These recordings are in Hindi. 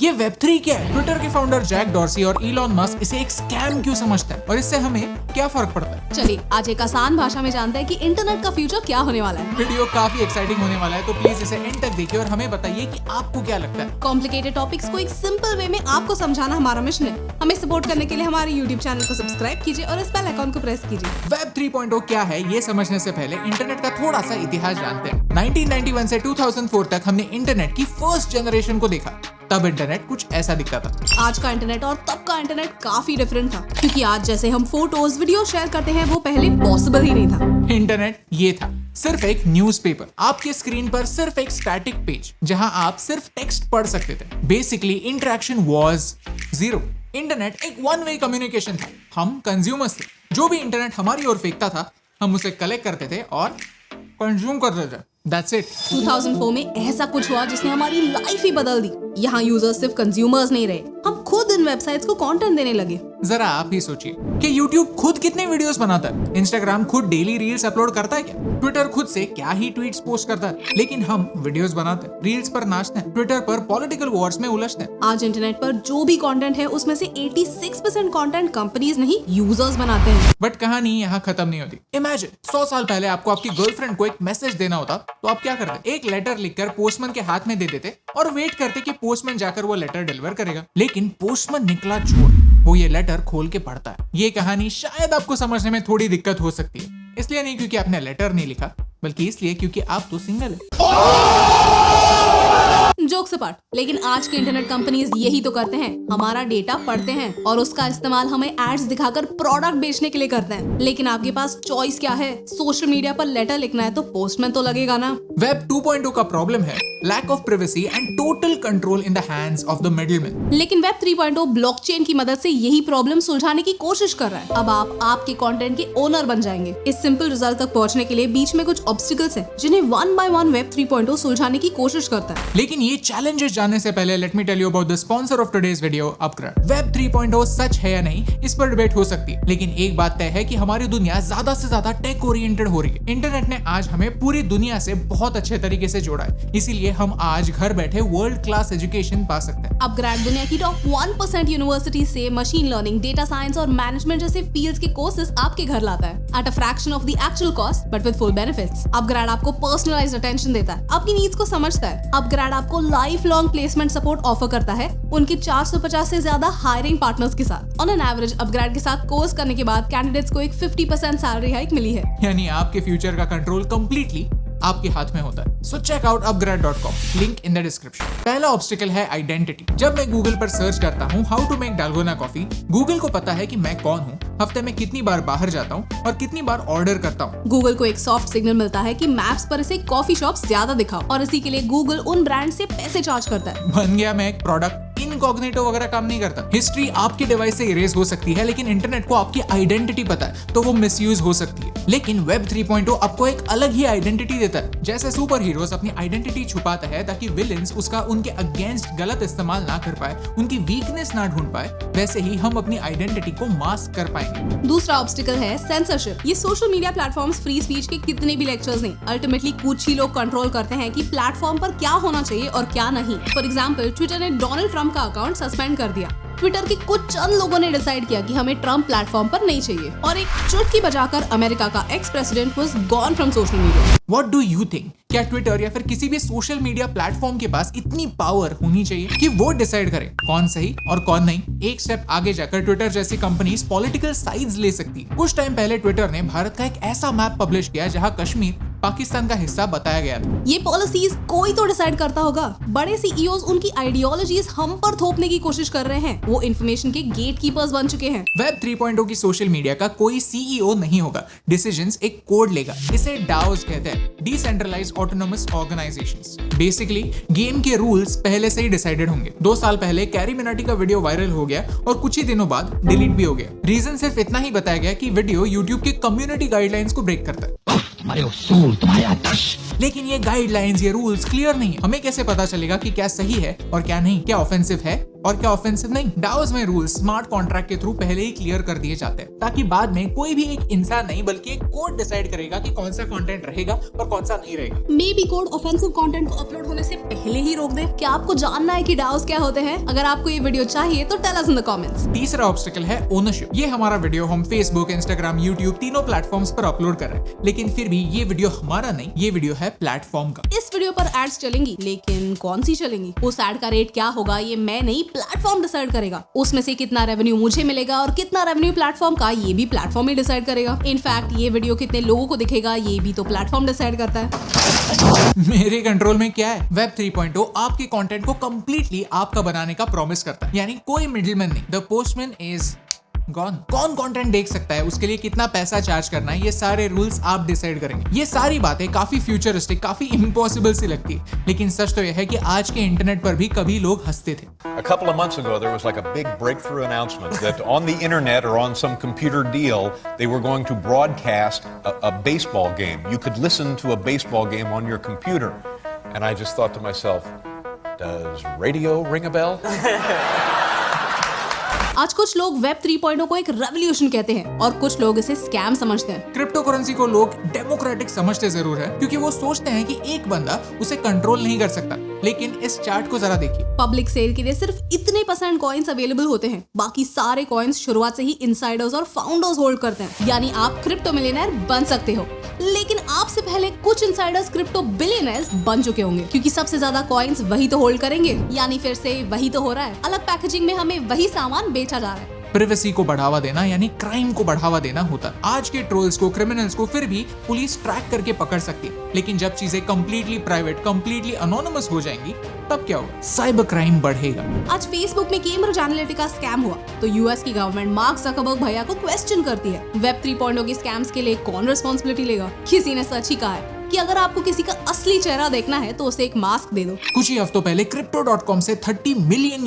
ये वेब3 क्या है? ट्विटर के फाउंडर जैक डॉर्सी और इलॉन मस्क इसे एक स्कैम क्यों समझता है और इससे हमें क्या फर्क पड़ता है? चलिए आज एक आसान भाषा में जानते हैं कि इंटरनेट का फ्यूचर क्या होने वाला है। वीडियो काफी एक्साइटिंग होने वाला है, तो प्लीज इसे एंड तक देखिए और हमें बताइए कि आपको क्या लगता है। कॉम्प्लिकेटेड टॉपिक्स को एक सिंपल वे में आपको समझाना हमारा मिशन है। हमें सपोर्ट करने के लिए हमारे YouTube चैनल को सब्सक्राइब कीजिए और इस बेल आइकॉन को प्रेस कीजिए। वेब 3.0 क्या है ये समझने से पहले इंटरनेट का थोड़ा सा इतिहास जानते हैं। 1991 से 2004 तक हमने इंटरनेट की फर्स्ट जनरेशन को देखा। तब इंटरनेट कुछ ऐसा दिखता था। आज का इंटरनेट और तब का इंटरनेट काफी डिफरेंट था, क्योंकि आज जैसे हम फोटोज वीडियो शेयर करते हैं वो पहले पॉसिबल ही नहीं था। इंटरनेट ये था, सिर्फ एक न्यूज़पेपर, आपके स्क्रीन पर सिर्फ एक स्टैटिक पेज जहां आप सिर्फ टेक्स्ट पढ़ सकते थे। Basically interaction was zero. Internet एक वन वे कम्युनिकेशन था। हम कंज्यूमर्स थे। जो भी इंटरनेट हमारी ओर फेंकता था हम उसे कलेक्ट करते थे और कंज्यूम करते थे। That's it. 2004 में ऐसा कुछ हुआ जिसने हमारी लाइफ ही बदल दी। यहाँ यूजर्स सिर्फ कंज्यूमर्स नहीं रहे, हम खुद इन वेबसाइट्स को कंटेंट देने लगे। जरा आप ही सोचिए कि YouTube खुद कितने वीडियोस बनाता है, Instagram खुद डेली रील्स अपलोड करता है क्या, ट्विटर खुद से क्या ही ट्वीट्स पोस्ट करता है, लेकिन हम वीडियोस बनाते हैं, रील्स पर नाचते हैं, ट्विटर पर पॉलिटिकल वॉर्स में उलझते हैं। आज इंटरनेट पर जो भी कंटेंट है उसमें से 86% कंटेंट कंपनीज नहीं यूजर्स बनाते हैं। बट कहानी यहाँ खत्म नहीं होती। इमेजिन 100 साल पहले आपको आपकी गर्लफ्रेंड को एक मैसेज देना होता तो आप क्या करते? एक लेटर लिखकर पोस्टमैन के हाथ में दे देते और वेट करते कि पोस्टमैन जाकर वो लेटर डिलीवर करेगा। लेकिन पोस्टमैन निकला चोर, वो ये लेटर खोल के पढ़ता है। ये कहानी शायद आपको समझने में थोड़ी दिक्कत हो सकती है, इसलिए नहीं क्योंकि आपने लेटर नहीं लिखा, बल्कि इसलिए क्योंकि आप तो सिंगल है। जोक्स अपार्ट, लेकिन आज के इंटरनेट कंपनीज यही तो करते हैं, हमारा डेटा पढ़ते हैं और उसका इस्तेमाल हमें एड्स दिखाकर प्रोडक्ट बेचने के लिए करते हैं। लेकिन आपके पास चॉइस क्या है? सोशल मीडिया पर लेटर लिखना है तो पोस्टमैन तो लगेगा ना। वेब 2.0 का प्रॉब्लम है lack of privacy and total control in the hands of the middleman. लेकिन वेब 3.0 ब्लॉकचेन की मदद से यही प्रॉब्लम सुलझाने की कोशिश कर रहा है। अब आप आपके कंटेंट के ओनर बन जाएंगे। इस सिंपल रिजल्ट तक पहुंचने के लिए बीच में कुछ ऑब्स्टिकल्स हैं, जिन्हें वन बाय वन वेब 3.0 सुलझाने की कोशिश करता है। लेकिन ये चैलेंजेस जानने से पहले let me tell you about the sponsor of today's video, upGrad. Web 3.0 सच है या नहीं, इस पर डिबेट हो सकती है, लेकिन एक बात तय है कि हमारी दुनिया ज्यादा से ज्यादा टेक ओरिएंटेड हो रही है। इंटरनेट ने आज हमें पूरी दुनिया से बहुत अच्छे तरीके से जोड़ा है, इसीलिए हम आज घर बैठे वर्ल्ड क्लास एजुकेशन पा सकते हैं। अपग्रेड दुनिया की टॉप 1% यूनिवर्सिटी से मशीन लर्निंग, डेटा साइंस और मैनेजमेंट जैसे फील्ड्स के कोर्सेज आपके घर लाता है at a fraction of the actual cost but with full benefits. Upgrade आपको पर्सनलाइज्ड अटेंशन देता है, आपकी नीड्स को समझता है। अपग्रेड आपको life long placement support offer करता है उनके 450 से ज्यादा हायरिंग पार्टनर्स के साथ। ऑन एन एवरेज अपग्रेड के साथ कोर्स करने के बाद कैंडिडेट्स को एक 50% सैलरी हाइक मिली है। यानी आपके फ्यूचर का कंट्रोल कंप्लीटली आपके हाथ में होता है। So check out upgrad.com, link in the description. पहला ऑब्स्टिकल है आइडेंटिटी। जब मैं गूगल पर सर्च करता हूँ how to make dalgona coffee, Google को पता है कि मैं कौन हूँ, हफ्ते में कितनी बार बाहर जाता हूँ और कितनी बार ऑर्डर करता हूँ। गूगल को एक सॉफ्ट सिग्नल मिलता है कि मैप्स पर इसे कॉफी शॉप ज्यादा दिखाओ और इसी के लिए गूगल उन ब्रांड से पैसे चार्ज करता है। बन गया मैं एक प्रोडक्ट। इनकॉग्निटो वगैरह काम नहीं करता। हिस्ट्री आपके डिवाइस से इरेज हो सकती है, लेकिन इंटरनेट को आपकी आइडेंटिटी पता है तो वो मिसयूज हो सकती है। लेकिन वेब 3.0 आपको एक अलग ही आइडेंटिटी देता है। जैसे सुपर हीरोज अपनी आइडेंटिटी छुपाता है ताकि विलेंस उसका उनके अगेंस्ट गलत इस्तेमाल ना कर पाए, उनकी वीकनेस ना ढूंढ पाए, वैसे ही हम अपनी आइडेंटिटी को मास्क कर पाएंगे। दूसरा ऑब्स्टिकल है सेंसरशिप। ये social media platforms free speech के कितने भी लेक्चर्स नहीं, अल्टीमेटली कुछ ही लोग कंट्रोल करते हैं कि प्लेटफॉर्म पर क्या होना चाहिए और क्या नहीं। फॉर एग्जाम्पल, ट्विटर ने डोनाल्ड ट्रंप का अकाउंट सस्पेंड कर दिया। ट्विटर के कुछ चंद लोगों ने डिसाइड किया कि हमें ट्रंप प्लेटफॉर्म पर नहीं चाहिए और एक चुटकी बजाकर अमेरिका का ex president was gone from social media. What do you think? क्या ट्विटर या फिर किसी भी सोशल मीडिया प्लेटफॉर्म के पास इतनी पावर होनी चाहिए कि वो डिसाइड करे कौन सही और कौन नहीं? एक स्टेप आगे जाकर ट्विटर जैसी कंपनीज पॉलिटिकल साइड्स ले सकती है। कुछ टाइम पहले ट्विटर ने भारत का एक ऐसा मैप पब्लिश किया जहां कश्मीर पाकिस्तान का हिस्सा बताया गया था। ये पॉलिसीज कोई तो डिसाइड करता होगा। बड़े सीईओज उनकी आइडियोलॉजीज हम पर थोपने की कोशिश कर रहे हैं। वो इन्फॉर्मेशन के गेटकीपर्स बन चुके हैं। वेब 3.0 की सोशल मीडिया का कोई सीईओ नहीं होगा। डिसीजंस एक कोड लेगा। इसे डाओस कहते हैं, decentralised autonomous organisations. Basically game के रूल्स पहले से ही डिसाइडेड होंगे। 2 साल पहले कैरी मिनाटी का वीडियो वायरल हो गया और कुछ ही दिनों बाद डिलीट भी हो गया। रीजन सिर्फ इतना ही बताया गया कि वीडियो यूट्यूब के कम्युनिटी गाइडलाइंस को ब्रेक करता है। तुम्हारे उसूल, तुम्हारे आदर्श। लेकिन ये गाइडलाइंस, ये रूल्स क्लियर नहीं है। हमें कैसे पता चलेगा कि क्या सही है और क्या नहीं, क्या ऑफेंसिव है और क्या ऑफेंसिव नहीं? डाउस में रूल स्मार्ट कॉन्ट्रैक्ट के थ्रू पहले ही क्लियर कर दिए जाते हैं ताकि बाद में कोई भी एक इंसान नहीं बल्कि एक कोड डिसाइड करेगा कि कौन सा कंटेंट रहेगा और कौन सा नहीं रहेगा। May be code offensive content को अपलोड होने से पहले ही रोक दे। क्या आपको जानना है कि डाउस क्या होते हैं? अगर आपको ये वीडियो चाहिए तो tell us in the comments. तीसरा ऑब्स्टिकल है ओनरशिप। ये हमारा वीडियो हम फेसबुक, इंस्टाग्राम, यूट्यूब तीनों प्लेटफॉर्म्स पर अपलोड कर रहे हैं, लेकिन फिर भी ये वीडियो हमारा नहीं, ये वीडियो है प्लेटफॉर्म का। इस वीडियो पर एड्स चलेंगी, लेकिन कौन सी चलेंगी? उस एड का रेट क्या होगा ये मैं नहीं, प्लेटफॉर्म डिसाइड करेगा। उसमें से कितना रेवेन्यू मुझे मिलेगा और कितना रेवेन्यू प्लेटफॉर्म का, ये भी प्लेटफॉर्म ही डिसाइड करेगा। इनफैक्ट ये वीडियो कितने लोगों को दिखेगा ये भी तो प्लेटफॉर्म डिसाइड करता है। मेरे कंट्रोल में क्या है? वेब 3.0 आपके कंटेंट को कंप्लीटली आपका बनाने का प्रॉमिस करता है, यानी कोई मिडिलमैन नहीं। The postman is gone. कौन कंटेंट देख सकता है, उसके लिए कितना पैसा चार्ज करना है, ये सारे रूल्स आप डिसाइड करेंगे। ये सारी बातें काफी फ्यूचरिस्टिक, काफी इम्पॉसिबल सी लगती है, लेकिन सच तो यह है कि आज के इंटरनेट पर भी कभी लोग हंसते थे। A couple of months ago, there was like a big breakthrough announcement that on the internet or on some computer deal, they were going to broadcast a baseball game. You could listen to a baseball game on your computer. And I just thought to myself, does radio ring a bell? आज कुछ लोग वेब 3.0 को एक रेवोल्यूशन कहते हैं और कुछ लोग इसे स्कैम समझते हैं। क्रिप्टो करेंसी को लोग डेमोक्रेटिक समझते जरूर है, क्योंकि वो सोचते हैं कि एक बंदा उसे कंट्रोल नहीं कर सकता। लेकिन इस चार्ट को जरा देखिए। पब्लिक सेल के लिए सिर्फ इतने % कॉइन्स अवेलेबल होते हैं, बाकी सारे कॉइन्स शुरुआत से ही इनसाइडर्स और फाउंडर्स होल्ड करते हैं। यानी आप क्रिप्टो मिलियनेयर बन सकते हो, लेकिन आपसे पहले कुछ इनसाइडर्स क्रिप्टो बिलियनर्स बन चुके होंगे, क्योंकि सबसे ज्यादा कॉइन्स वही तो होल्ड करेंगे। यानी फिर से वही तो हो रहा है, अलग पैकेजिंग में हमें वही सामान बेचा जा रहा है। प्राइवेसी को बढ़ावा देना यानी क्राइम को बढ़ावा देना होता है। आज के ट्रोल्स को, क्रिमिनल्स को फिर भी पुलिस ट्रैक करके पकड़ सकती है, लेकिन जब चीजें कंप्लीटली प्राइवेट, कंप्लीटली अनोनिमस हो जाएंगी, तब क्या होगा? साइबर क्राइम बढ़ेगा। आज फेसबुक में कैम्ब्रिज एनालिटिका स्कैम हुआ तो यूएस की गवर्नमेंट मार्क ज़करबर्ग भैया को क्वेश्चन करती है। वेब 3.0 के स्कैम्स के लिए कौन रिस्पॉन्सिबिलिटी लेगा? किसी ने सच ही कहा है कि अगर आपको किसी का असली चेहरा देखना है तो उसे एक मास्क दे दो। कुछ ही हफ्तों पहले Crypto.com से $30 मिलियन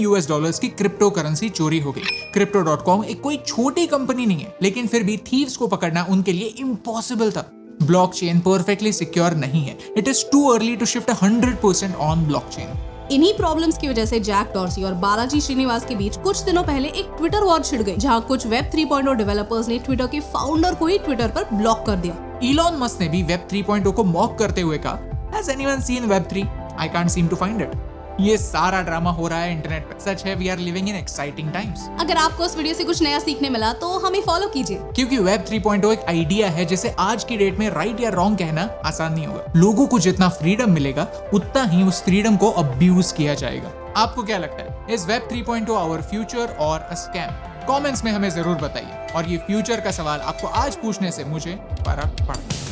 की क्रिप्टो करेंसी चोरी हो गई। Crypto.com एक कोई छोटी कंपनी नहीं है, लेकिन फिर भी थीव्स को पकड़ना उनके लिए इम्पॉसिबल था। ब्लॉकचेन परफेक्टली सिक्योर नहीं है। It is too early to shift 100% on blockchain. इन्हीं प्रॉब्लम्स की वजह से जैक डॉर्सी और बालाजी श्रीनिवास के बीच कुछ दिनों पहले एक ट्विटर वॉर छिड़ गई, जहां कुछ वेब 3.0 डेवलपर्स ने ट्विटर के फाउंडर को ही ट्विटर पर ब्लॉक कर दिया। इलॉन मस्क ने भी वेब 3.0 को मॉक करते हुए कहा, Has anyone seen Web 3? I can't seem to find it. ये सारा ड्रामा हो रहा है इंटरनेट पर। सच है, we are living in exciting times. अगर आपको इस वीडियो से कुछ नया सीखने मिला तो हमें फॉलो कीजिए, क्योंकि वेब 3.0 एक आइडिया है जिसे आज की डेट में राइट या रॉन्ग कहना आसान नहीं होगा। लोगों को जितना फ्रीडम मिलेगा उतना ही उस फ्रीडम को अब्यूज किया जाएगा। आपको क्या लगता है, इज वेब 3.0 आवर फ्यूचर और अ स्कैम? कमेंट्स में हमें जरूर बताइए। और ये फ्यूचर का सवाल आपको आज पूछने से मुझे फर्क पड़ता है।